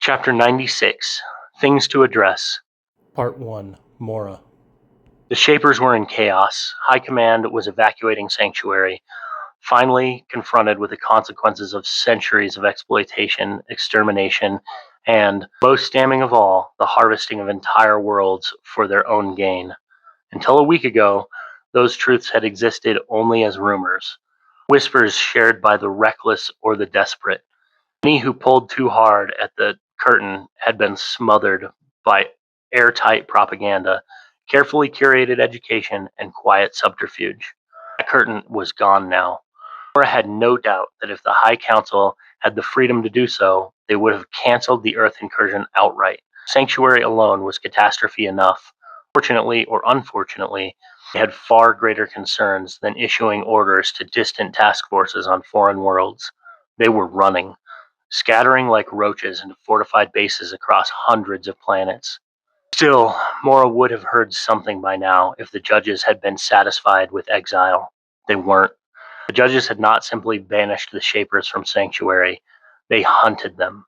Chapter 96, Things to Address. Part 1, Moora. The Shapers were in chaos. High Command was evacuating Sanctuary, finally confronted with the consequences of centuries of exploitation, extermination, and, most damning of all, the harvesting of entire worlds for their own gain. Until a week ago, those truths had existed only as rumors, whispers shared by the reckless or the desperate. Many who pulled too hard at the curtain had been smothered by airtight propaganda, carefully curated education, and quiet subterfuge. That curtain was gone now. Moora had no doubt that if the High Council had the freedom to do so, they would have cancelled the Earth incursion outright. Sanctuary alone was catastrophe enough. Fortunately or unfortunately, they had far greater concerns than issuing orders to distant task forces on foreign worlds. They were running, scattering like roaches into fortified bases across hundreds of planets. Still, Moora would have heard something by now if the judges had been satisfied with exile. They weren't. The judges had not simply banished the Shapers from Sanctuary, they hunted them.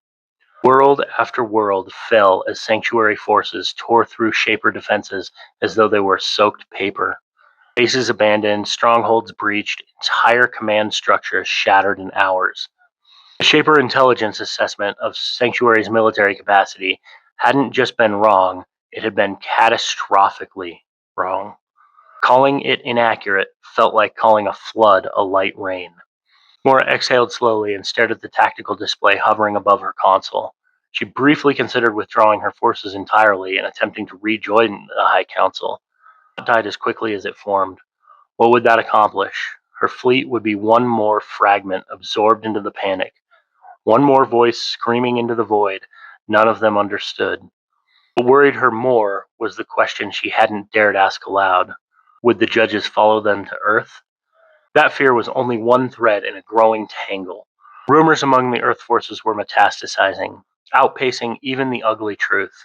World after world fell as Sanctuary forces tore through Shaper defenses as though they were soaked paper. Bases abandoned, strongholds breached, entire command structures shattered in hours. The Shaper intelligence assessment of Sanctuary's military capacity hadn't just been wrong, it had been catastrophically wrong. Calling it inaccurate felt like calling a flood a light rain. Moora exhaled slowly and stared at the tactical display hovering above her console. She briefly considered withdrawing her forces entirely and attempting to rejoin the High Council. It died as quickly as it formed. What would that accomplish? Her fleet would be one more fragment absorbed into the panic. One more voice screaming into the void none of them understood. What worried her more was the question she hadn't dared ask aloud. Would the judges follow them to Earth? That fear was only one thread in a growing tangle. Rumors among the Earth forces were metastasizing, outpacing even the ugly truth.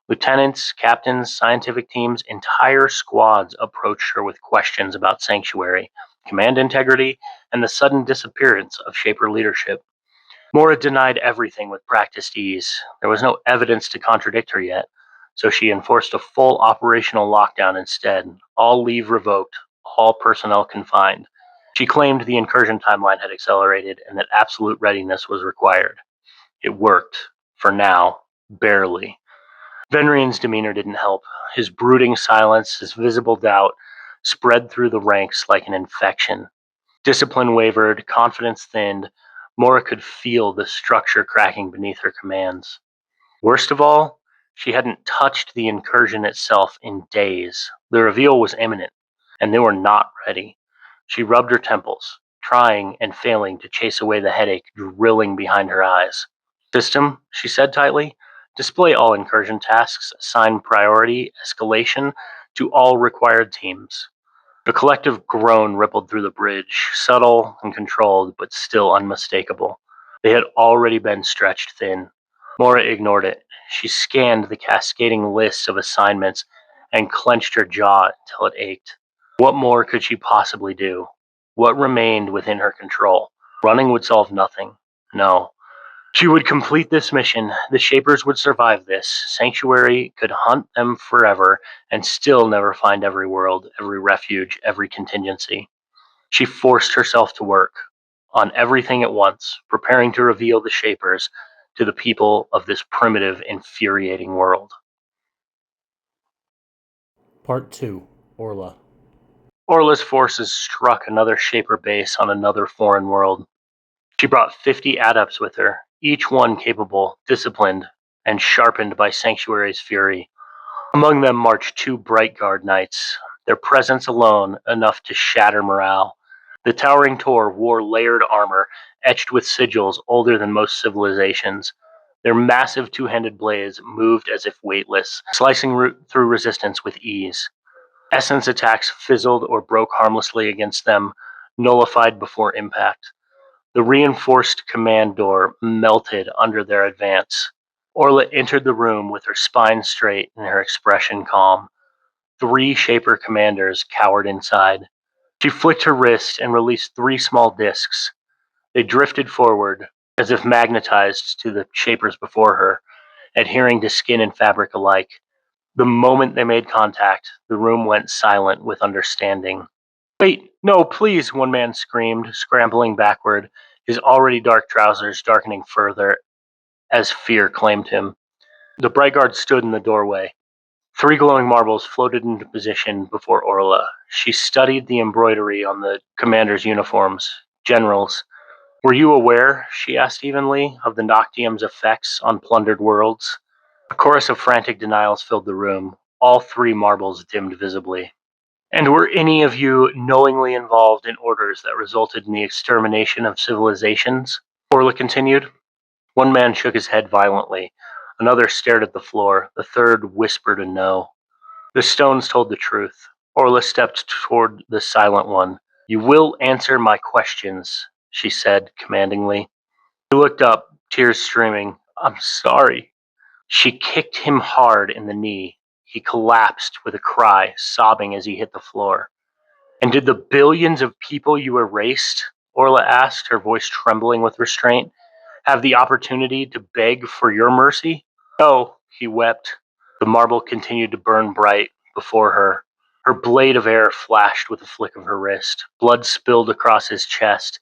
Lieutenants, captains, scientific teams, entire squads approached her with questions about Sanctuary, command integrity, and the sudden disappearance of Shaper leadership. Moora denied everything with practiced ease. There was no evidence to contradict her yet, so she enforced a full operational lockdown instead, all leave revoked, all personnel confined. She claimed the incursion timeline had accelerated and that absolute readiness was required. It worked, for now, barely. Venrian's demeanor didn't help. His brooding silence, his visible doubt, spread through the ranks like an infection. Discipline wavered, confidence thinned. Moora could feel the structure cracking beneath her commands. Worst of all, she hadn't touched the incursion itself in days. The reveal was imminent, and they were not ready. She rubbed her temples, trying and failing to chase away the headache drilling behind her eyes. System, she said tightly, display all incursion tasks, assign priority, escalation to all required teams. A collective groan rippled through the bridge, subtle and controlled, but still unmistakable. They had already been stretched thin. Moora ignored it. She scanned the cascading list of assignments and clenched her jaw until it ached. What more could she possibly do? What remained within her control? Running would solve nothing. No. She would complete this mission. The Shapers would survive this. Sanctuary could hunt them forever and still never find every world, every refuge, every contingency. She forced herself to work on everything at once, preparing to reveal the Shapers to the people of this primitive, infuriating world. Part 2, Orla. Orla's forces struck another Shaper base on another foreign world. She brought 50 adepts with her, each one capable, disciplined, and sharpened by Sanctuary's fury. Among them marched 2 Bright Guard knights, their presence alone enough to shatter morale. The towering Tor wore layered armor, etched with sigils older than most civilizations. Their massive two-handed blades moved as if weightless, slicing through resistance with ease. Essence attacks fizzled or broke harmlessly against them, nullified before impact. The reinforced command door melted under their advance. Orla entered the room with her spine straight and her expression calm. 3 Shaper commanders cowered inside. She flicked her wrist and released 3 small discs. They drifted forward, as if magnetized to the shapers before her, adhering to skin and fabric alike. The moment they made contact, the room went silent with understanding. Wait, no, please, one man screamed, scrambling backward, his already dark trousers darkening further as fear claimed him. The bright guard stood in the doorway. Three glowing marbles floated into position before Orla. She studied the embroidery on the commander's uniforms. Generals. Were you aware, she asked evenly, of the Noctium's effects on plundered worlds? A chorus of frantic denials filled the room. All three marbles dimmed visibly. And were any of you knowingly involved in orders that resulted in the extermination of civilizations? Orla continued. One man shook his head violently. Another stared at the floor. The third whispered a no. The stones told the truth. Orla stepped toward the silent one. You will answer my questions, she said commandingly. He looked up, tears streaming. I'm sorry. She kicked him hard in the knee. He collapsed with a cry, sobbing as he hit the floor. And did the billions of people you erased, Orla asked, her voice trembling with restraint, have the opportunity to beg for your mercy? Oh, he wept. The marble continued to burn bright before her. Her blade of air flashed with a flick of her wrist. Blood spilled across his chest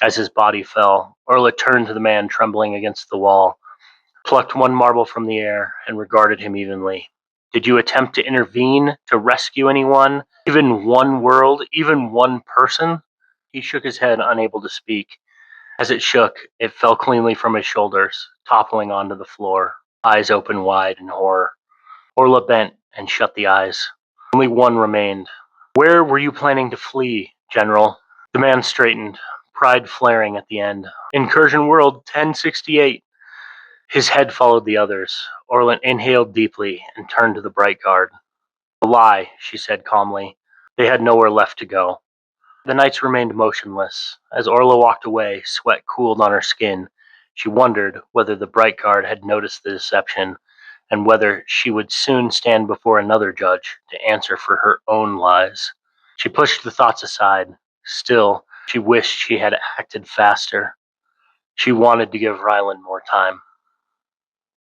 as his body fell. Orla turned to the man trembling against the wall, plucked one marble from the air, and regarded him evenly. Did you attempt to intervene, to rescue anyone, even one world, even one person? He shook his head, unable to speak. As it shook, it fell cleanly from his shoulders, toppling onto the floor, eyes open wide in horror. Orla bent and shut the eyes. Only one remained. Where were you planning to flee, General? The man straightened, pride flaring at the end. Incursion World 1068. His head followed the others. Orla inhaled deeply and turned to the bright guard. A lie, she said calmly. They had nowhere left to go. The knights remained motionless. As Orla walked away, sweat cooled on her skin. She wondered whether the bright guard had noticed the deception, and whether she would soon stand before another judge to answer for her own lies. She pushed the thoughts aside. Still, she wished she had acted faster. She wanted to give Ryland more time.